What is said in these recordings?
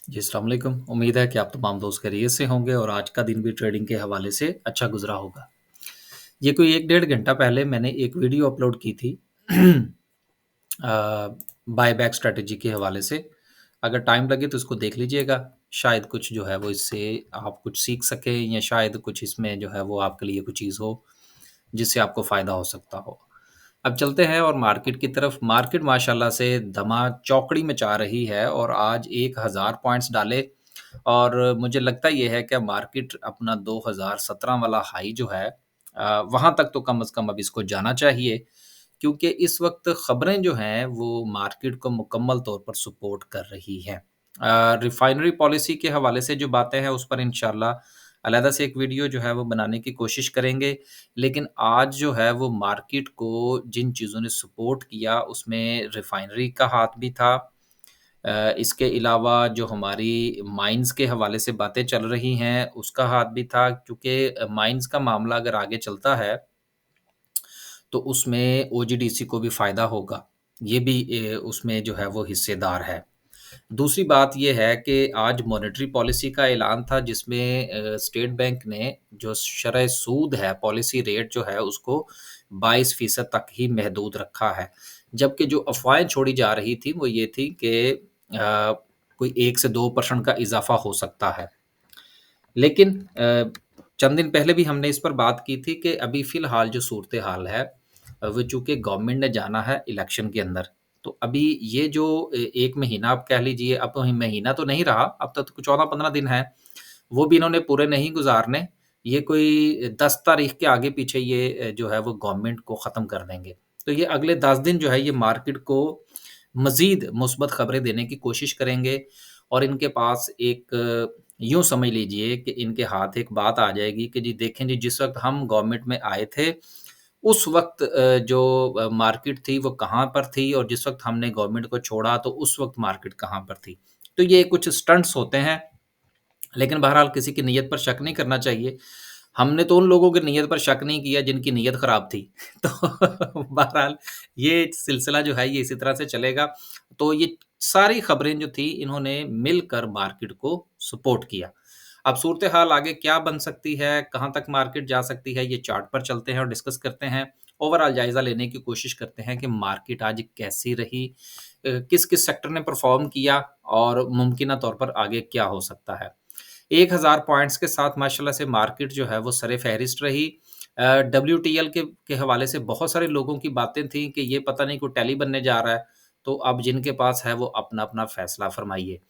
जी, अस्सलाम वालेकुम। उम्मीद है कि आप तमाम दोस्त खैरियत से होंगे और आज का दिन भी ट्रेडिंग के हवाले से अच्छा गुज़रा होगा। ये कोई 1 डेढ़ घंटा पहले मैंने एक वीडियो अपलोड की थी बायबैक स्ट्रैटेजी के हवाले से। अगर टाइम लगे तो इसको देख लीजिएगा। शायद कुछ जो है वो इससे आप कुछ सीख सकें या शायद कुछ इसमें जो है वो आपके लिए कुछ चीज़ हो, जिससे आपको फ़ायदा हो सकता हो। अब चलते हैं और मार्केट की तरफ। मार्केट माशाल्लाह से धमा-चौकड़ी मचा रही है और आज 1000 पॉइंट्स डाले और मुझे लगता ये है कि मार्केट अपना 2017 वाला हाई जो है वहाँ तक तो कम से कम अब इसको जाना चाहिए क्योंकि इस वक़्त ख़बरें जो हैं वो मार्केट को मुकम्मल तौर पर सपोर्ट कर रही हैं। रिफ़ाइनरी पॉलिसी के हवाले से जो बातें हैं उस पर इंशाअल्लाह अलहदा से एक वीडियो जो है वो बनाने की कोशिश करेंगे। लेकिन आज जो है वो मार्केट को जिन चीज़ों ने सपोर्ट किया उसमें रिफ़ाइनरी का हाथ भी था। इसके अलावा जो हमारी माइन्स के हवाले से बातें चल रही हैं उसका हाथ भी था क्योंकि माइन्स का मामला अगर आगे चलता है तो उसमें ओजीडीसी को भी फ़ायदा होगा। ये भी उसमें जो है वो हिस्सेदार है। दूसरी बात ये है कि आज मॉनेटरी पॉलिसी का ऐलान था जिसमें स्टेट बैंक ने जो शरह सूद है, पॉलिसी रेट जो है उसको 22% तक ही महदूद रखा है। जबकि जो अफ़वाहें छोड़ी जा रही थी वो ये थी कि कोई 1 से 2% का इज़ाफ़ा हो सकता है। लेकिन चंद दिन पहले भी हमने इस पर बात की थी कि अभी फ़िलहाल जो सूरत-ए-हाल है वो चूँकि गवर्नमेंट ने जाना है इलेक्शन के अंदर, तो अभी ये जो 1 महीना आप कह लीजिए, अब तो महीना तो नहीं रहा, अब तक तो 14-15 दिन हैं, वो भी इन्होंने पूरे नहीं गुज़ारने। ये कोई 10 तारीख के आगे-पीछे ये जो है वो गवर्नमेंट को ख़त्म कर देंगे। तो ये अगले 10 दिन जो है ये मार्केट को मज़ीद मुस्बत खबरें देने की कोशिश करेंगे और इनके पास एक यूँ समझ लीजिए कि इनके हाथ एक बात आ जाएगी कि जी देखें जी, जिस वक़्त हम गवर्नमेंट में आए थे, उस वक़्त जो मार्केट थी वो कहाँ पर थी और जिस वक़्त हमने गवर्नमेंट को छोड़ा तो उस वक़्त मार्केट कहाँ पर थी। तो ये कुछ स्टंट्स होते हैं, लेकिन बहरहाल किसी की नीयत पर शक नहीं करना चाहिए। हमने तो उन लोगों की नीयत पर शक नहीं किया जिनकी नीयत ख़राब थी। तो बहरहाल ये सिलसिला जो है ये इसी तरह से चलेगा। तो ये सारी ख़बरें जो थी इन्होंने मिलकर मार्केट को सपोर्ट किया। अब सूरत-ए-हाल आगे क्या बन सकती है, कहाँ तक मार्केट जा सकती है, ये चार्ट पर चलते हैं और डिस्कस करते हैं। ओवरऑल जायज़ा लेने की कोशिश करते हैं कि मार्केट आज कैसी रही, किस-किस सेक्टर ने परफ़ॉर्म किया और मुमकिना तौर पर आगे क्या हो सकता है। 1000 पॉइंट्स के साथ माशाल्लाह से मार्केट जो है वो सर-ए-फ़हरिस्त रही। डब्ल्यूटीएल के हवाले से बहुत सारे लोगों की बातें थी कि ये पता नहीं कोई टैली बनने जा रहा है, तो अब जिनके पास है वो अपना-अपना फ़ैसला फ़रमाइए।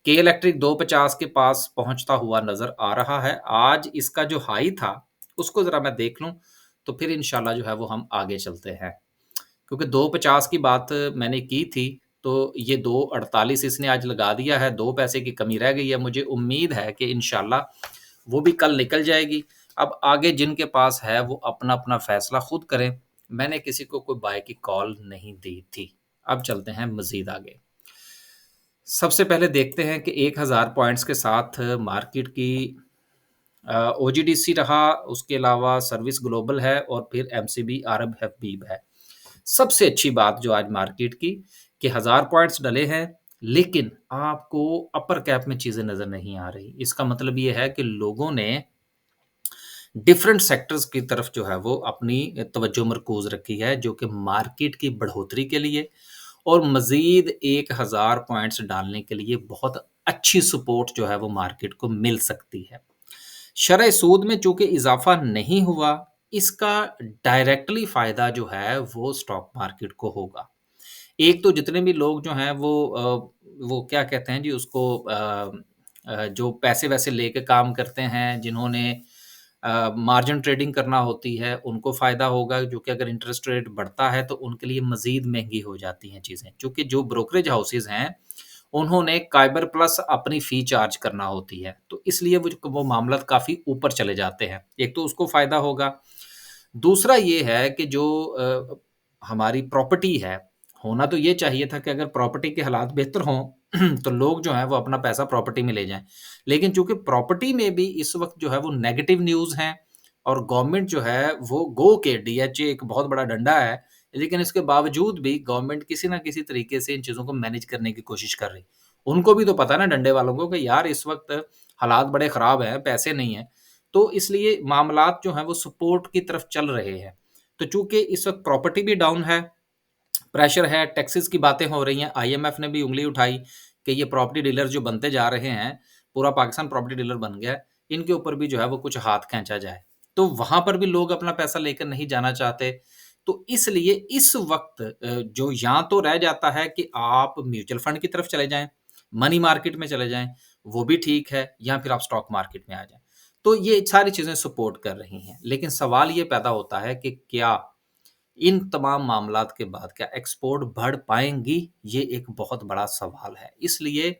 के इलेक्ट्रिक 250 के पास पहुँचता हुआ नज़र आ रहा है। आज इसका जो हाई था, उसको ज़रा मैं देख लूँ, तो फिर इंशाल्लाह जो है वो हम आगे चलते हैं। क्योंकि 250 की बात मैंने की थी, तो ये 248 इसने आज लगा दिया है, 2 पैसे की कमी रह गई है। मुझे उम्मीद है कि इंशाल्लाह वो भी कल निकल जाएगी। अब आगे जिनके पास है वो अपना-अपना फ़ैसला खुद करें। मैंने किसी को कोई बाय की कॉल नहीं दी थी। अब चलते हैं मज़ीद आगे। सबसे पहले देखते हैं कि 1000 पॉइंट्स के साथ मार्केट की ओजीडीसी रहा, उसके अलावा सर्विस ग्लोबल है और फिर एमसीबी अरब हबीब है। सबसे अच्छी बात जो आज मार्केट की कि 1000 पॉइंट्स डले हैं, लेकिन आपको अपर कैप में चीज़ें नज़र नहीं आ रही। इसका मतलब ये है कि लोगों ने डिफरेंट सेक्टर्स की तरफ जो है वो अपनी तवज्जो मरकूज़ रखी है, जो कि मार्केट की बढ़ोतरी के लिए और मज़ीद 1000 पॉइंट्स डालने के लिए बहुत अच्छी सपोर्ट जो है वो मार्केट को मिल सकती है। शरह सूद में चूँकि इज़ाफ़ा नहीं हुआ, इसका डायरेक्टली फ़ायदा जो है वो स्टॉक मार्केट को होगा। एक तो जितने भी लोग जो हैं वो क्या कहते हैं जी उसको जो पैसे-वैसे लेके काम करते हैं, जिन्होंने मार्जिन ट्रेडिंग करना होती है, उनको फ़ायदा होगा जो कि अगर इंटरेस्ट रेट बढ़ता है तो उनके लिए मज़ीद महँगी हो जाती हैं चीज़ें। चूँकि जो ब्रोकरेज हाउसेज़ हैं, उन्होंने काइबर प्लस अपनी फ़ी चार्ज करना होती है, तो इसलिए वो मामला काफ़ी ऊपर चले जाते हैं। एक तो उसको फ़ायदा होगा, दूसरा ये है कि जो हमारी प्रॉपर्टी है, होना तो ये चाहिए था कि अगर प्रॉपर्टी के हालात बेहतर हों, तो लोग जो हैं वो अपना पैसा प्रॉपर्टी में ले जाएँ। लेकिन चूँकि प्रॉपर्टी में भी इस वक़्त जो है वो नेगेटिव न्यूज़ हैं और गवर्नमेंट जो है वो गो के डीएचए एक बहुत बड़ा डंडा है, लेकिन इसके बावजूद भी गवर्नमेंट किसी न किसी तरीके से इन चीज़ों को मैनेज करने की कोशिश कर रही। उनको भी तो पता है ना डंडे वालों को कि यार इस वक़्त हालात बड़े ख़राब हैं, पैसे नहीं हैं। तो इसलिए मामलात जो हैं वो सपोर्ट की तरफ चल रहे हैं। तो चूँकि इस वक़्त प्रॉपर्टी भी डाउन है, प्रेशर है, टैक्सेस की बातें हो रही हैं, आईएमएफ ने भी उँगली उठाई कि ये प्रॉपर्टी डीलर जो बनते जा रहे हैं, पूरा पाकिस्तान प्रॉपर्टी डीलर बन गया है, इनके ऊपर भी जो है वो कुछ हाथ खींचा जाए। तो वहाँ पर भी लोग अपना पैसा लेकर नहीं जाना चाहते। तो इसलिए इस वक़्त जो या तो रह जाता है कि आप म्यूचुअल फंड की तरफ चले जाएँ, मनी मार्केट में चले जाएँ, वो भी ठीक है, या फिर आप स्टॉक मार्केट में आ जाएँ। तो ये सारी चीज़ें सपोर्ट कर रही हैं। लेकिन सवाल ये पैदा होता है कि क्या इन तमाम मामलात के बाद क्या एक्सपोर्ट बढ़ पाएँगी? ये एक बहुत बड़ा सवाल है। इसलिए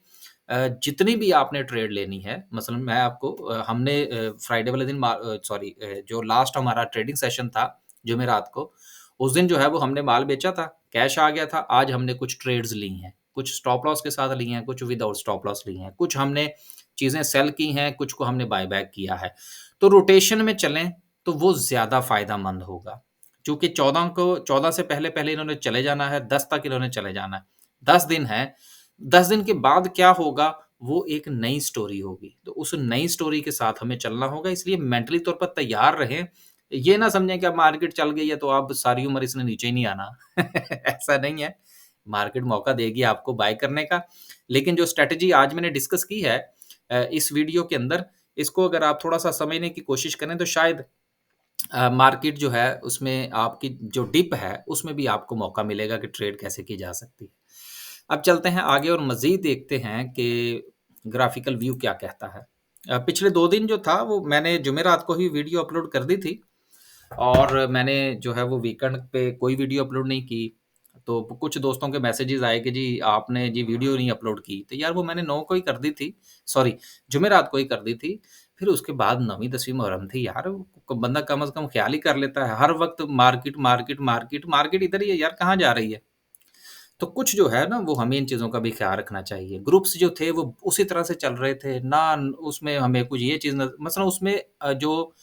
जितनी भी आपने ट्रेड लेनी है, मसलन मैं आपको हमने फ्राइडे वाले दिन सॉरी जो लास्ट हमारा ट्रेडिंग सेशन था, जुमेरात को, उस दिन जो है वो हमने माल बेचा था, कैश आ गया था। आज हमने कुछ ट्रेड्स ली हैं, कुछ स्टॉप लॉस के साथ ली हैं, कुछ विदाउट स्टॉप लॉस ली हैं, कुछ हमने चीज़ें सेल की हैं, कुछ को हमने बाय बैक किया है। तो रोटेशन में चलें, तो वो ज़्यादा फ़ायदेमंद होगा। चूँकि 14 से पहले-पहले इन्होंने चले जाना है, 10 तक इन्होंने चले जाना है। 10 दिन है, 10 दिन के बाद क्या होगा, वो एक नई स्टोरी होगी। तो उस नई स्टोरी के साथ हमें चलना होगा, इसलिए मेंटली तौर पर तैयार रहें। ये ना समझें कि अब मार्केट चल गई है, तो अब सारी उम्र इसने नीचे ही नहीं आना। ऐसा नहीं है। मार्केट मौका देगी आपको बाय करने का, लेकिन जो स्ट्रैटेजी आज मैंने डिस्कस की है इस वीडियो के अंदर, इसको अगर आप थोड़ा-सा समझने की कोशिश करें, तो शायद मार्केट जो है उसमें आपकी जो डिप है उसमें भी आपको मौका मिलेगा कि ट्रेड कैसे की जा सकती है। अब चलते हैं आगे और मज़ीद देखते हैं कि ग्राफ़िकल व्यू क्या कहता है। पिछले 2 दिन जो था वो मैंने जुमेरात को ही वीडियो अपलोड कर दी थी और मैंने जो है वो वीकेंड पे कोई वीडियो अपलोड नहीं की। तो कुछ दोस्तों के मैसेजेस आए कि जी आपने जी वीडियो नहीं अपलोड की। तो यार वो मैंने 9 को ही कर दी थी, सॉरी जुमेरात को ही कर दी थी। फिर उसके बाद 9वीं 10वीं मुहर्रम थी यार, बंदा कम से कम ख़्याल ही कर लेता है। हर वक़्त मार्केट, मार्केट, मार्केट, मार्केट इधर ही है यार, कहाँ जा रही है? तो कुछ जो है ना वो हमें इन चीज़ों का भी ख़्याल रखना चाहिए। ग्रुप्स जो थे वो उसी तरह से चल रहे थे, ना उसमें हमें कुछ ये चीज़ न मसलन उसमें जो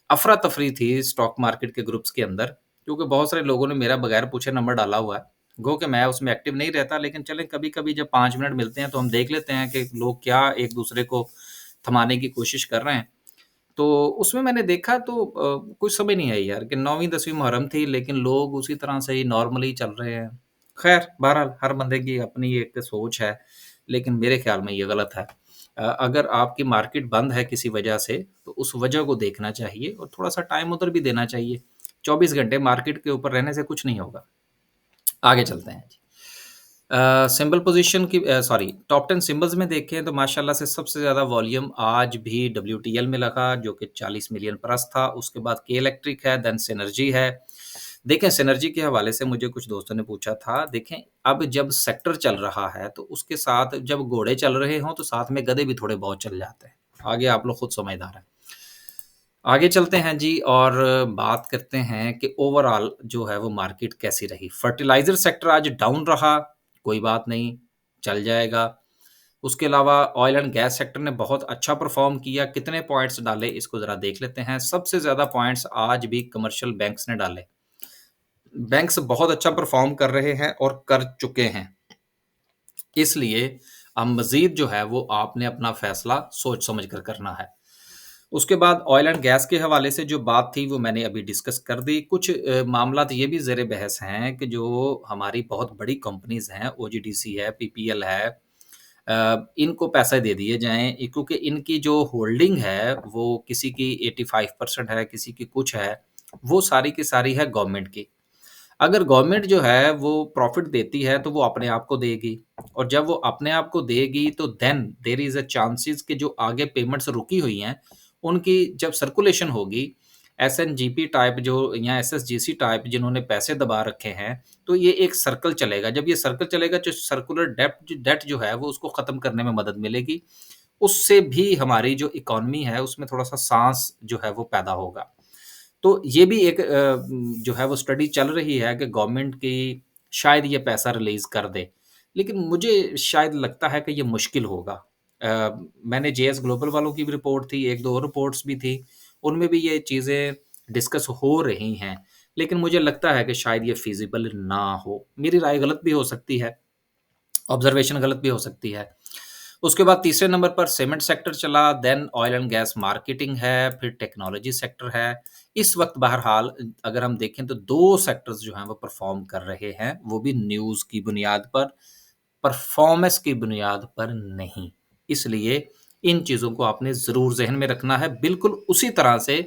अफ़रा-तफ़री थी स्टॉक मार्केट के ग्रुप्स के अंदर, क्योंकि बहुत सारे लोगों ने मेरा बगैर पूछे नंबर डाला हुआ है। गो कि मैं उसमें एक्टिव नहीं रहता, लेकिन चलें कभी-कभी जब 5 मिनट मिलते हैं तो हम देख लेते हैं कि लोग क्या एक-दूसरे को थमाने की कोशिश कर रहे हैं। तो उसमें मैंने देखा तो कुछ समझ नहीं आई यार कि 9वीं 10वीं मुहर्रम थी, लेकिन लोग उसी तरह से ही नॉर्मली चल रहे हैं। ख़ैर बहरहाल हर बंदे की अपनी एक सोच है, लेकिन मेरे ख़्याल में ये गलत है। अगर आपकी मार्केट बंद है किसी वजह से, तो उस वजह को देखना चाहिए और थोड़ा-सा टाइम उधर भी देना चाहिए। 24 घंटे मार्केट के ऊपर रहने से कुछ नहीं होगा। आगे चलते हैं जी। सिंबल पोज़ीशन की सॉरी टॉप 10 सिंबल्स में देखें तो माशाल्लाह से सबसे ज़्यादा वॉल्यूम आज भी डब्ल्यूटीएल में लगा जो कि 40 मिलियन प्लस था। उसके बाद के इलेक्ट्रिक है, देन सिनर्जी है। देखें सिनर्जी के हवाले से मुझे कुछ दोस्तों ने पूछा था, देखें अब जब सेक्टर चल रहा है तो उसके साथ जब घोड़े चल रहे हों तो साथ में गधे भी थोड़े बहुत चल जाते हैं। आगे आप लोग खुद समझदार हैं। आगे चलते हैं जी और बात करते हैं कि ओवरऑल जो है वो मार्केट कैसी रही। फर्टिलाइज़र सेक्टर आज डाउन रहा, कोई बात नहीं, चल जाएगा। उसके अलावा ऑयल एंड गैस सेक्टर ने बहुत अच्छा परफ़ॉर्म किया। कितने पॉइंट्स डाले इसको ज़रा देख लेते हैं। सबसे ज़्यादा पॉइंट्स आज भी कमर्शियल बैंक्स ने डाले। बैंक्स बहुत अच्छा परफ़ॉर्म कर रहे हैं और कर चुके हैं। इसलिए अब मज़ीद जो है वो आपने अपना फ़ैसला सोच समझ कर करना है। उसके बाद ऑयल एंड गैस के हवाले से जो बात थी वो मैंने अभी डिस्कस कर दी। कुछ मामलात ये भी ज़ेर बहस हैं कि जो हमारी बहुत बड़ी कंपनीज़ हैं, ओजीडीसी है, पीपीएल है, इनको पैसे दे दिए जाएँ क्योंकि इनकी जो होल्डिंग है वो किसी की 85% है, किसी की कुछ है, वो सारी की सारी है गवर्नमेंट की। अगर गवर्नमेंट जो है वो प्रॉफ़िट देती है तो वो अपने आप को देगी और जब वो अपने आप को देगी तो then there is a chances कि जो आगे पेमेंट्स रुकी हुई हैं, उनकी जब सर्कुलेशन होगी, एसएनजीपी टाइप जो या एसएसजीसी टाइप जिन्होंने पैसे दबा रखे हैं, तो ये एक सर्कल चलेगा। जब ये सर्कल चलेगा जो सर्कुलर डेब्ट जो है वो उसको ख़त्म करने में मदद मिलेगी। उससे भी हमारी जो इकॉनमी है उसमें थोड़ा-सा साँस जो है वो पैदा होगा। तो ये भी एक जो है वो स्टडी चल रही है कि गवर्नमेंट की शायद ये पैसा रिलीज़ कर दे। लेकिन मुझे शायद लगता है कि ये मुश्किल होगा। मैंने जेएस ग्लोबल वालों की भी रिपोर्ट थी, 1-2 और रिपोर्ट्स भी थी, उनमें भी ये चीज़ें डिस्कस हो रही हैं। लेकिन मुझे लगता है कि शायद ये फ़ीज़िबल ना हो। मेरी राय गलत भी हो सकती है, ऑब्ज़र्वेशन गलत भी हो सकती है। उसके बाद तीसरे नंबर पर सीमेंट सेक्टर चला, then oil and gas marketing है, फिर टेक्नोलॉजी सेक्टर है। इस वक़्त बहरहाल अगर हम देखें तो 2 सेक्टर्स जो हैं वो परफ़ॉर्म कर रहे हैं, वो भी न्यूज़ की बुनियाद पर, परफ़ॉर्मेंस की बुनियाद पर नहीं। इसलिए इन चीज़ों को आपने ज़रूर ज़हन में रखना है, बिल्कुल उसी तरह से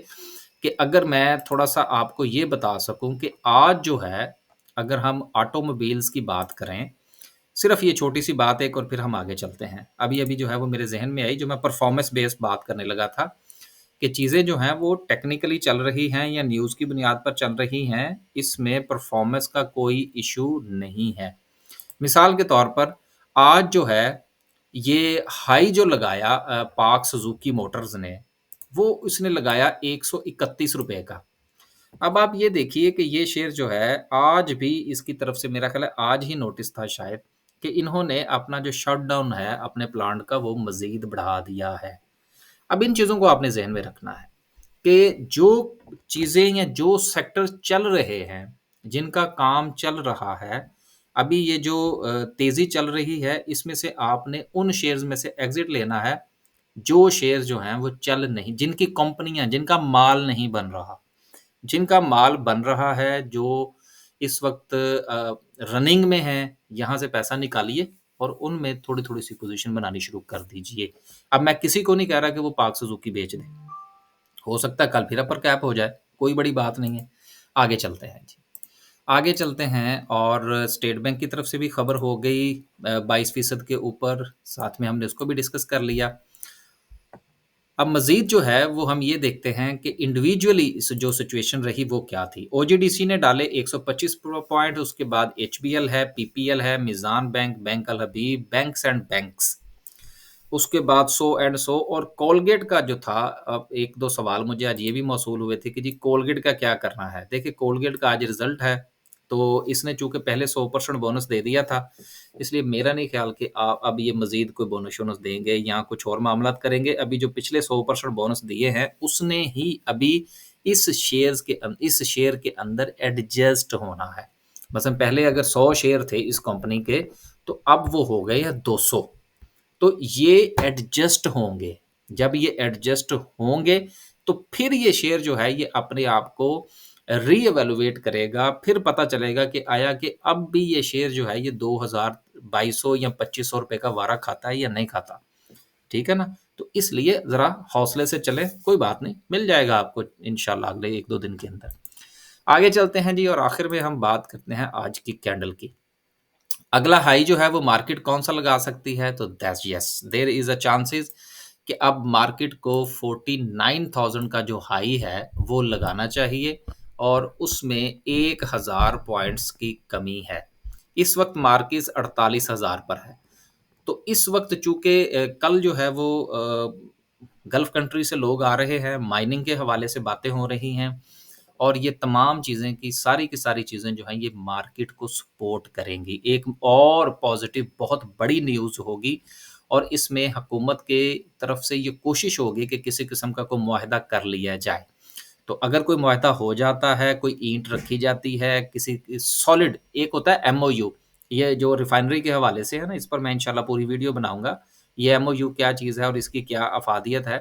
कि अगर मैं थोड़ा-सा आपको ये बता सकूँ कि आज जो है, अगर हम ऑटोमोबाइल्स की बात करें, सिर्फ़ ये छोटी-सी बात है एक और फिर हम आगे चलते हैं। अभी-अभी जो है वो मेरे ज़हन में आई जो मैं परफ़ॉर्मेंस बेस्ड बात करने लगा था, कि चीज़ें जो हैं वो टेक्निकली चल रही हैं या न्यूज़ की बुनियाद पर चल रही हैं, इसमें परफ़ॉर्मेंस का कोई इश्यू नहीं है। मिसाल के तौर पर आज जो है, ये हाई जो लगाया पार्क सुज़ुकी मोटर्स ने, वो उसने लगाया ₹131 का। अब आप ये देखिए कि ये शेयर जो है, आज भी इसकी तरफ से मेरा ख़्याल है आज ही नोटिस था शायद कि इन्होंने अपना जो शटडाउन है अपने प्लांट का वो मज़ीद बढ़ा दिया है। अब इन चीज़ों को आपने ज़हन में रखना है कि जो चीज़ें या जो सेक्टर चल रहे हैं, जिनका काम चल रहा है, अभी ये जो तेज़ी चल रही है, इसमें से आपने उन शेयर्स में से एग्ज़िट लेना है, जो शेयर जो हैं वो चल नहीं जिनकी कंपनियाँ जिनका माल नहीं बन रहा। जिनका माल बन रहा है, जो इस वक़्त रनिंग में हैं, यहाँ से पैसा निकालिए और उनमें थोड़ी-थोड़ी सी पोज़ीशन बनानी शुरू कर दीजिए। अब मैं किसी को नहीं कह रहा कि वो पाक सुज़ुकी बेच दें। हो सकता है कल फिर अपर कैप हो जाए, कोई बड़ी बात नहीं है। आगे चलते हैं जी। आगे चलते हैं और स्टेट बैंक की तरफ से भी खबर हो गई 22% के ऊपर, साथ में हमने उसको भी डिस्कस कर लिया। अब मज़ीद जो है वो हम ये देखते हैं कि इंडिविजुअली इस जो सिचुएशन रही वो क्या थी। ओजीडीसी ने डाले 125 पॉइंट, उसके बाद एचबीएल है, पीपीएल है, Meezan bank, bank Al Habib, banks and banks. उसके बाद सो एंड सो और कोलगेट का जो था, अब 1-2 सवाल मुझे आज ये भी मौसूल हुए थे कि जी कोलगेट का क्या करना है? देखिए कोलगेट का आज रिज़ल्ट है, तो इसने चूँकि पहले 100% बोनस दे दिया था, इसलिए मेरा नहीं ख़्याल कि अब ये मज़ीद कोई बोनस-वोनस देंगे या कुछ और मामलात करेंगे। अभी जो पिछले 100% बोनस दिए हैं, उसने ही अभी इस शेयर के अंदर एडजस्ट होना है। मसलन पहले अगर 100 शेयर थे इस कंपनी के, तो अब वो हो गए हैं 200। तो ये एडजस्ट होंगे। जब ये एडजस्ट होंगे, तो फिर ये शेयर जो है ये अपने आप को रीइवैल्यूएट करेगा। फिर पता चलेगा कि आया कि अब भी ये शेयर जो है ये 2000 2200 या ₹2500 का वारा खाता है या नहीं खाता। ठीक है ना? तो इसलिए ज़रा हौसले से चलें, कोई बात नहीं, मिल जाएगा आपको इंशाल्लाह अगले 1-2 दिन के अंदर। आगे चलते हैं जी और आखिर में हम बात करते हैं आज की कैंडल की। अगला हाई जो है वो मार्केट कौन-सा लगा सकती है? तो that's yes, there is a chances कि अब मार्केट को 49,000 का जो हाई है, वो लगाना चाहिए और उसमें 1000 पॉइंट्स की कमी है। इस वक़्त मार्केट 48,000 पर है। तो इस वक़्त चूँकि कल जो है वो गल्फ़ कंट्री से लोग आ रहे हैं, माइनिंग के हवाले से बातें हो रही हैं और ये तमाम चीज़ें की सारी चीज़ें जो हैं ये मार्केट को सपोर्ट करेंगी। एक और पॉज़िटिव बहुत बड़ी न्यूज़ होगी और इसमें हुकूमत के तरफ से ये कोशिश होगी कि किसी किस्म का कोई मुआहदा कर लिया जाए। तो अगर कोई मुआहदा हो जाता है, कोई ईंट रखी जाती है, किसी सॉलिड एक होता है एमओयू, ये जो रिफाइनरी के हवाले से है ना, इस पर मैं इंशाल्लाह पूरी वीडियो बनाऊँगा। ये एमओयू क्या चीज़ है और इसकी क्या अफ़ादियत है।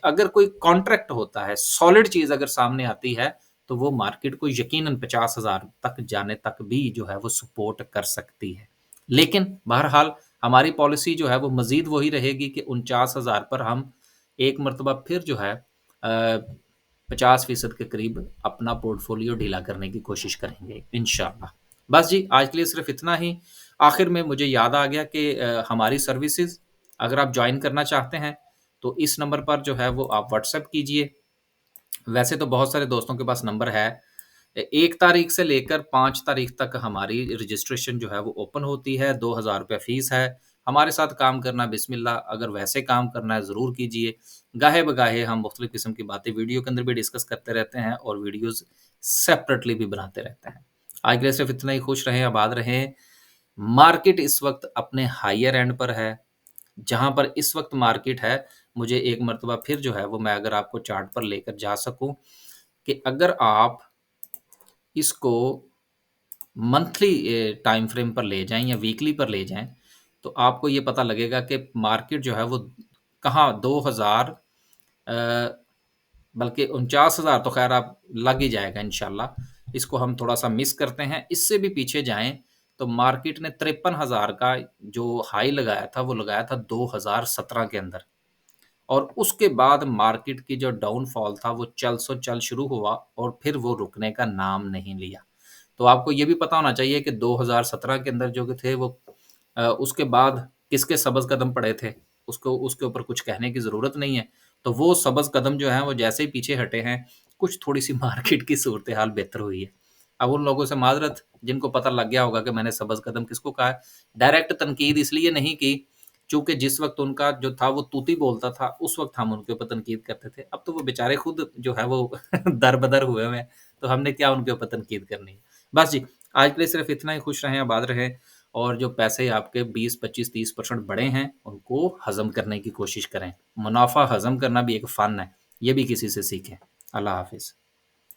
अगर कोई कॉन्ट्रैक्ट होता है, सॉलिड चीज़ अगर सामने आती है, तो वो मार्केट को यकीनन 50,000 तक जाने तक भी जो है वो सपोर्ट कर सकती है। लेकिन बहरहाल हमारी पॉलिसी जो है वो मज़ीद वही रहेगी कि 49,000 पर हम एक मर्तबा फिर जो है 50% के करीब अपना पोर्टफोलियो ढीला करने की कोशिश करेंगे इंशाल्लाह। बस जी, आज के लिए सिर्फ़ इतना ही। आखिर में मुझे याद आ गया कि हमारी सर्विसेज़ अगर आप जॉइन करना चाहते हैं, तो इस नंबर पर जो है वो आप व्हाट्सएप कीजिए। वैसे तो बहुत सारे दोस्तों के पास नंबर है। 1 तारीख से लेकर 5 तारीख तक हमारी रजिस्ट्रेशन जो है वो ओपन होती है, ₹2000 फ़ीस है। हमारे साथ काम करना बिस्मिल्लाह, अगर वैसे काम करना है ज़रूर कीजिए। गाहे-बगाहे हम मुख्तलिफ़ किस्म की बातें वीडियो के अंदर भी डिस्कस करते रहते हैं और वीडियोज़ सेपरेटली भी बनाते रहते हैं। आज के लिए सिर्फ़ इतना ही, खुश रहें, आबाद रहें। मार्केट इस वक़्त अपने हायर एंड पर है। जहाँ पर इस वक़्त मार्केट है, मुझे एक मर्तबा फिर जो है वो मैं अगर आपको चार्ट पर लेकर जा सकूँ कि अगर आप इसको मंथली टाइम फ्रेम पर ले जाएँ या वीकली पर ले जाएँ, तो आपको ये पता लगेगा कि मार्केट जो है वो कहाँ 2000 बल्कि 49,000 तो ख़ैर आप लग ही जाएगा इंशाल्लाह। इसको हम थोड़ा-सा मिस करते हैं। इससे भी पीछे जाएँ तो मार्केट ने 53,000 का जो हाई लगाया था, वो लगाया था 2017 के अंदर। और उसके बाद मार्केट की जो डाउनफॉल था वो चल सो चल शुरू हुआ और फिर वो रुकने का नाम नहीं लिया। तो आपको ये भी पता होना चाहिए कि 2017 के अंदर जो थे वो उसके बाद किसके सब्ज़ कदम पड़े थे, उसको उसके ऊपर कुछ कहने की ज़रूरत नहीं है। तो वो सब्ज़ कदम जो हैं वो जैसे ही पीछे हटे हैं, कुछ थोड़ी-सी मार्केट की सूरत-ए-हाल बेहतर हुई है। अब उन लोगों से माज़रत जिनको पता लग गया होगा कि मैंने सब्ज़ कदम किसको कहा है। डायरेक्ट तनकीद इसलिए नहीं की चूँकि जिस वक़्त उनका जो था वो तूती बोलता था, उस वक़्त हम उनके ऊपर तनकीद करते थे। अब तो वो बेचारे खुद जो है वो दर-बदर हुए हुए हैं, तो हमने क्या उनके ऊपर तनकीद करनी है। बस जी, आज के लिए सिर्फ़ इतना ही। खुश रहें, आबाद रहें और जो पैसे आपके 20, 25, 30% बढ़े हैं, उनको हज़म करने की कोशिश करें। मुनाफ़ा हज़म करना भी एक फ़न है, ये भी किसी से सीखें। अल्लाह हाफ़िज़।